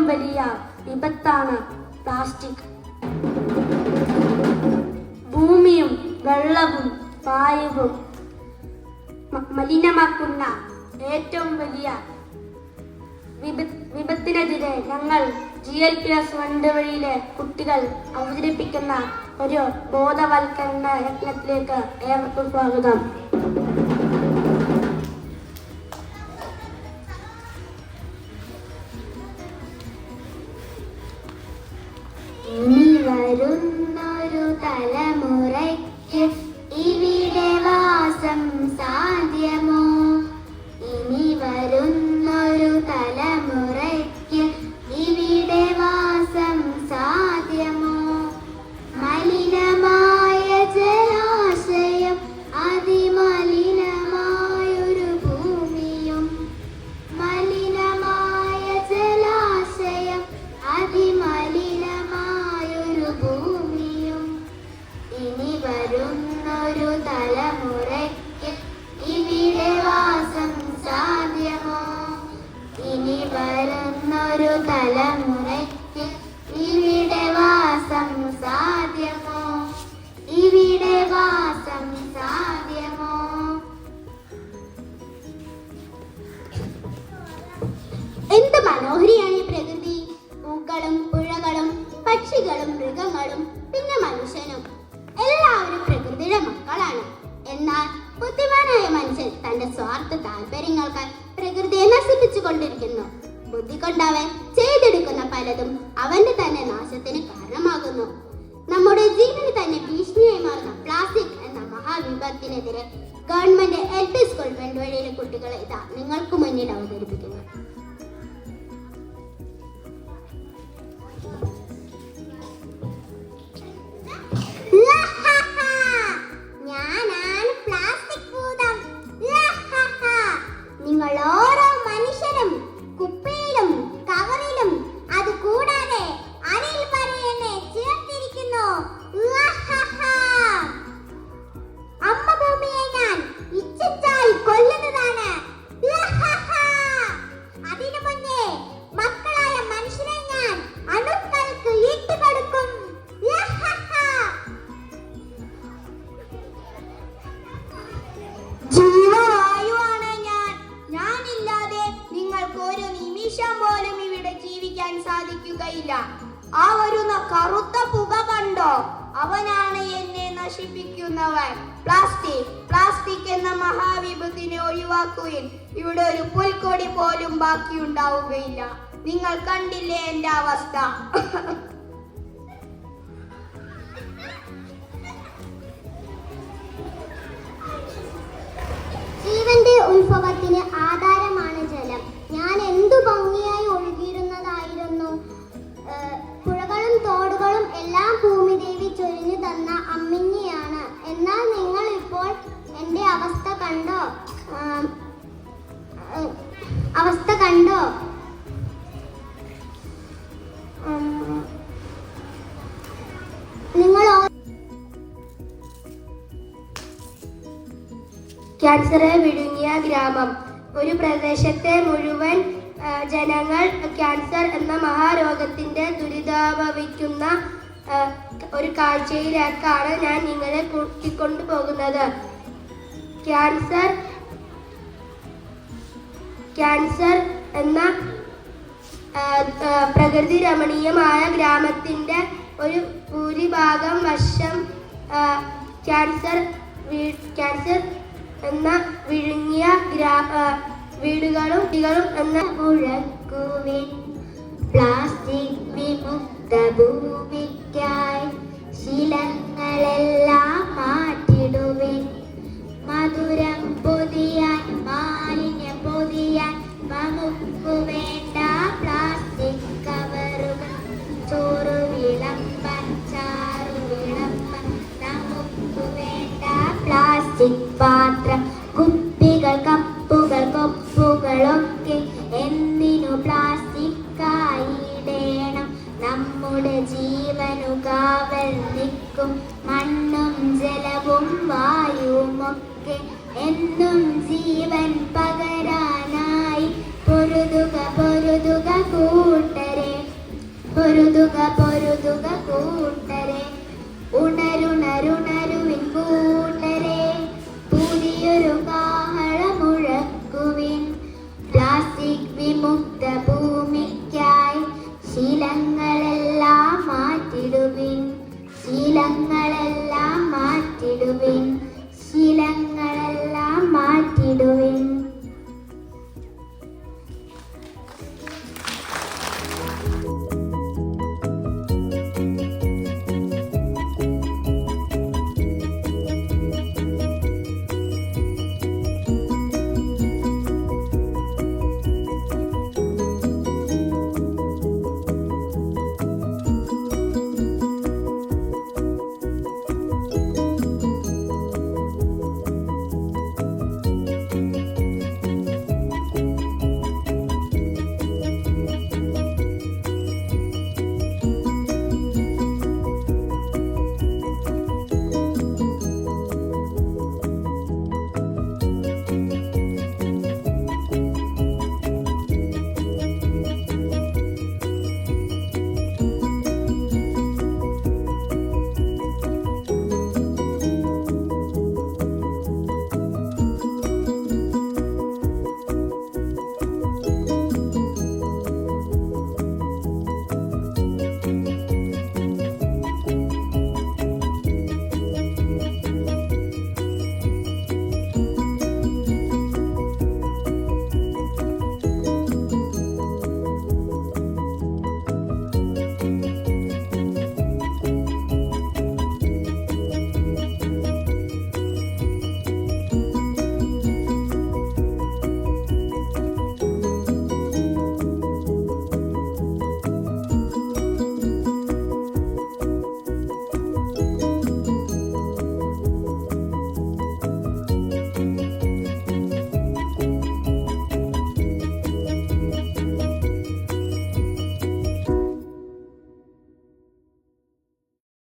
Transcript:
വലിയ വിപത്താണ് പ്ലാസ്റ്റിക്. ഭൂമിയും വെള്ളവും വായുവും മലിനമാക്കുന്ന ഏറ്റവും വലിയ വിപത്തിനെതിരെ ഞങ്ങൾ GLPS1 വഴിയിലെ കുട്ടികൾ അവതരിപ്പിക്കുന്ന ഒരു ബോധവൽക്കരണ യജ്ഞത്തിലേക്ക് ഏവർക്കും സ്വാഗതം. ഇനി വരുന്നൊരു തലമുറയ്ക്ക് ഇവിടെ വാസം സാധ്യമോ? ഇനി വരുന്നൊരു തലമുറയ്ക്ക് ഇവിടെ വാസം സാധ്യമോ? മലിനമായ ജലാശയം, അതിമലിനമായൊരു ഭൂമിയും, മലിനമായ ജലാശയം, അതിമലിനമായൊരു ഭൂമിയും. ഇനി വരുന്നൊരു തലമുറയ്ക്ക് ഇവിടെ വാസം സാധ്യമോ? ഇനി വരുന്നൊരു തലമുറയ്ക്ക് ഇവിടെ വാസം സാധ്യമോ? ഇവിടെ വാസം സാധ്യമോ? എന്ത് മനോഹരിയാണ് ഈ പ്രകൃതി! പൂക്കളും പുഴകളും പക്ഷികളും മൃഗങ്ങളും പിന്നെ മനുഷ്യനും എല്ലാവരും പ്രകൃതിയുടെ മക്കളാണ്. എന്നാൽ ബുദ്ധിമാനായ മനുഷ്യൻ തന്റെ സ്വാർത്ഥ താല്പര്യങ്ങൾക്കായി പ്രകൃതിയെ നശിപ്പിച്ചു കൊണ്ടിരിക്കുന്നു. ബുദ്ധി കൊണ്ടവൻ ചെയ്തെടുക്കുന്ന പലതും അവന്റെ തന്നെ നാശത്തിന് കാരണമാകുന്നു. നമ്മുടെ ജീവന് തന്നെ ഭീഷണിയായി മാറുന്ന പ്ലാസ്റ്റിക് എന്ന മഹാവിപത്തിനെതിരെ ഗവൺമെന്റ് LP സ്കൂൾ വെണ്ടുവഴിയിലെ കുട്ടികളെ ഇതാ നിങ്ങൾക്ക് മുന്നിൽ അവതരിപ്പിക്കുന്നു. ഞാനാണ് പ്ലാസ്റ്റിക് ഭൂതം. നിങ്ങൾ ഓരോ മനുഷ്യരും കുപ്പിയിലും കവറിലും അത് കൂടാതെ അരിൽ വരെ എന്നെ ചേർത്തിരിക്കുന്നു. അമ്മ ഭൂമിയെ ഞാൻ ഇച്ഛിച്ചാൽ കൊല്ലുന്നതാണ്. അതിനു മുന്നേ മക്കളായ മനുഷ്യനെ ഞാൻ അണുക്കൾക്ക് ഇട്ടുകൊടുക്കും. ജീവവായുവാണ് ഞാൻ. ഞാനില്ലാതെ നിങ്ങൾക്ക് ഒരു നിമിഷം പോലും ഇവിടെ ജീവിക്കാൻ സാധിക്കുകയില്ല. ആ വരുന്ന കറുത്ത പുക കണ്ടോ? അവനാണ് എന്നെ നശിപ്പിക്കുന്നവൻ. പ്ലാസ്റ്റിക് എന്ന മഹാവിപത്തിനെ ഒഴിവാക്കുകയും ഇവിടെ ഒരു പുൽക്കൊടി പോലും ബാക്കിയുണ്ടാവുകയില്ല. നിങ്ങൾ കണ്ടില്ലേ എന്റെ അവസ്ഥ? ജീവന്റെ ഉത്ഭവത്തിന് ആധാരമാണ് ജലം. ഞാൻ എന്തു ഭംഗിയായി ഒഴുകിയിരുന്നതായിരുന്നു. പുഴകളും തോടുകളും എല്ലാം ഭൂമിദേവി ചൊരിഞ്ഞു തന്ന അമ്മിഞ്ഞിയാണ്. എന്നാൽ നിങ്ങൾ ഇപ്പോൾ എൻ്റെ അവസ്ഥ കണ്ടോ? നിങ്ങൾ ക്യാൻസറെ വിഴുങ്ങിയ ഗ്രാമം. ഒരു പ്രദേശത്തെ മുഴുവൻ ജനങ്ങൾ ക്യാൻസർ എന്ന മഹാരോഗത്തിന്റെ ദുരിതമനുഭവിക്കുന്ന ഒരു കാഴ്ചയിലേക്കാണ് ഞാൻ നിങ്ങളെ കൂട്ടിക്കൊണ്ടു പോകുന്നത്. ക്യാൻസർ എന്ന പ്രകൃതി രമണീയമായ ഗ്രാമത്തിന്റെ ഒരു ഭൂരിഭാഗം വശം ക്യാൻസർ എന്ന വിഴുങ്ങിയ വീടുകളും എന്ന മുഴക്കുവിൻ പ്ലാസ്റ്റിക് വിമുക്ത ഭൂമിക്കായി ശീലങ്ങളെല്ലാം മാറ്റിടുവിൻ. മധുരം പൊതിയാൻ മാലിന്യം പൊതിയാൻ നമുക്ക് വേണ്ട പ്ലാസ്റ്റിക് കവറുകൾ. ചോറ് വിളമ്പാൻ ചാറ് വിളമ്പാൻ നമുക്ക് വേണ്ട പ്ലാസ്റ്റിക് പാത്രം. കുപ്പികൾ കപ്പുകൾ കൊപ്പുകളൊക്കെ എന്തിനു പ്ലാസ്റ്റിക് ആയിടേണം? നമ്മുടെ ജീവനു കാവൽ നിൽക്കും മണ്ണും ജലവും വായുവുമൊക്കെ. എന്നും ജീവൻ പകരാനായി പൊരുതുക പൊരുതുക കൂട്ടരെ. പൊരുതുക കൂട്ടരെ, ഉണരുണരുണരുവിൻ കൂട്ടരെ, പുതിയൊരു കാഹളമുഴക്കുവിൻ. പ്ലാസ്റ്റിക് വിമുക്ത ഭൂമിക്കായി ശീലങ്ങളെല്ലാം മാറ്റിടുവിൻ, ശീലങ്ങളെല്ലാം മാറ്റിടുവിൻ, ശീലങ്ങളെല്ലാം മാറ്റിടുവിൻ.